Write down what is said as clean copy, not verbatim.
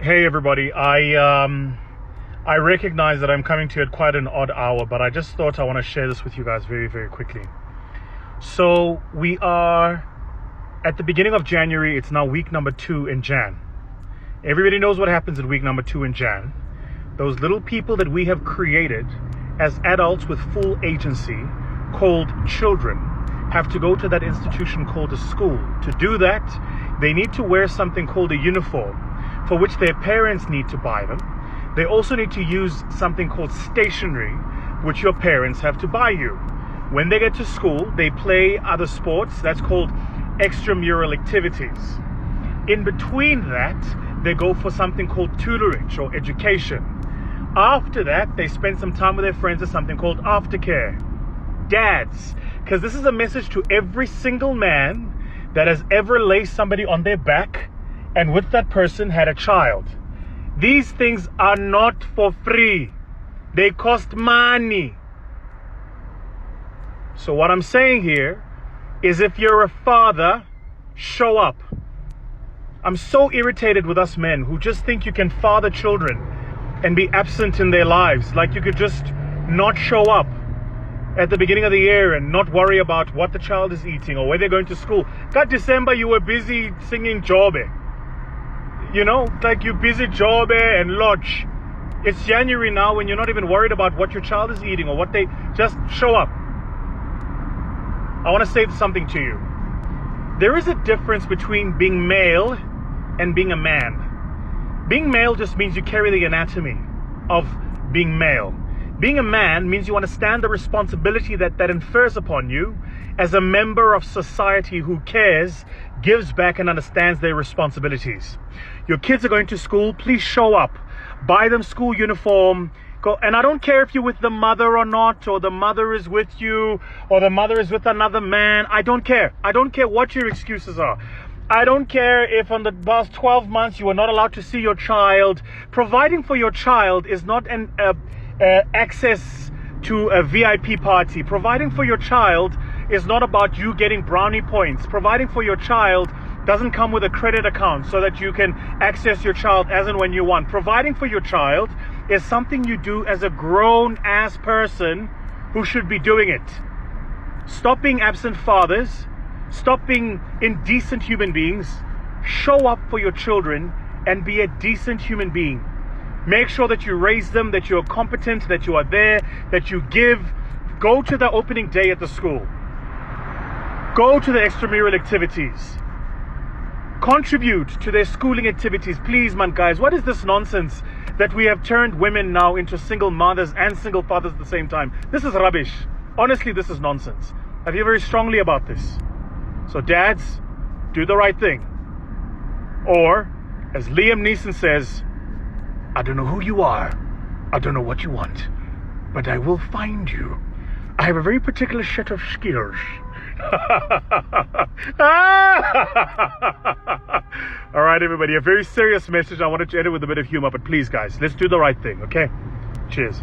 Hey everybody, I recognize that I'm coming to you at quite an odd hour, but I just thought I want to share this with you guys very, very quickly. So we are at the beginning of January. It's now week number 2 in Jan. Everybody knows what happens in week number 2 in Jan. Those little people that we have created as adults with full agency, called children, have to go to that institution called a school. To do that, they need to wear something called a uniform, for which their parents need to buy them. They also need to use something called stationery, which your parents have to buy you. When they get to school, they play other sports. That's called extramural activities. In between that, they go for something called tutorage or education. After that, they spend some time with their friends at something called aftercare. Dads, because this is a message to every single man that has ever laid somebody on their back and with that person had a child. These things are not for free. They cost money. So what I'm saying here is, if you're a father, show up. I'm so irritated with us men who just think you can father children and be absent in their lives. Like you could just not show up at the beginning of the year and not worry about what the child is eating or where they're going to school. God, December, you were busy singing Jobe. You know, like you busy Jobe and Lodge. It's January now when you're not even worried about what your child is eating or what they... Just show up. I want to say something to you. There is a difference between being male and being a man. Being male just means you carry the anatomy of being male. Being a man means you understand the responsibility that infers upon you as a member of society who cares, gives back, and understands their responsibilities. Your kids are going to school, please show up. Buy them school uniform. Go, and I don't care if you're with the mother or not, or the mother is with you, or the mother is with another man. I don't care. I don't care what your excuses are. I don't care if on the past 12 months you were not allowed to see your child. Providing for your child is not an access to a VIP party. Providing for your child is not about you getting brownie points. Providing for your child doesn't come with a credit account so that you can access your child as and when you want. Providing for your child is something you do as a grown-ass person who should be doing it. Stop being absent fathers. Stop being indecent human beings. Show up for your children and be a decent human being. Make sure that you raise them, that you're competent, that you are there, that you give. Go to the opening day at the school. Go to the extramural activities. Contribute to their schooling activities. Please, man, guys, what is this nonsense that we have turned women now into single mothers and single fathers at the same time? This is rubbish. Honestly, this is nonsense. I feel very strongly about this. So dads, do the right thing. Or, as Liam Neeson says, I don't know who you are. I don't know what you want. But I will find you. I have a very particular set of skills. All right, everybody, a very serious message. I wanted to end it with a bit of humor, but please, guys, let's do the right thing, okay? Cheers.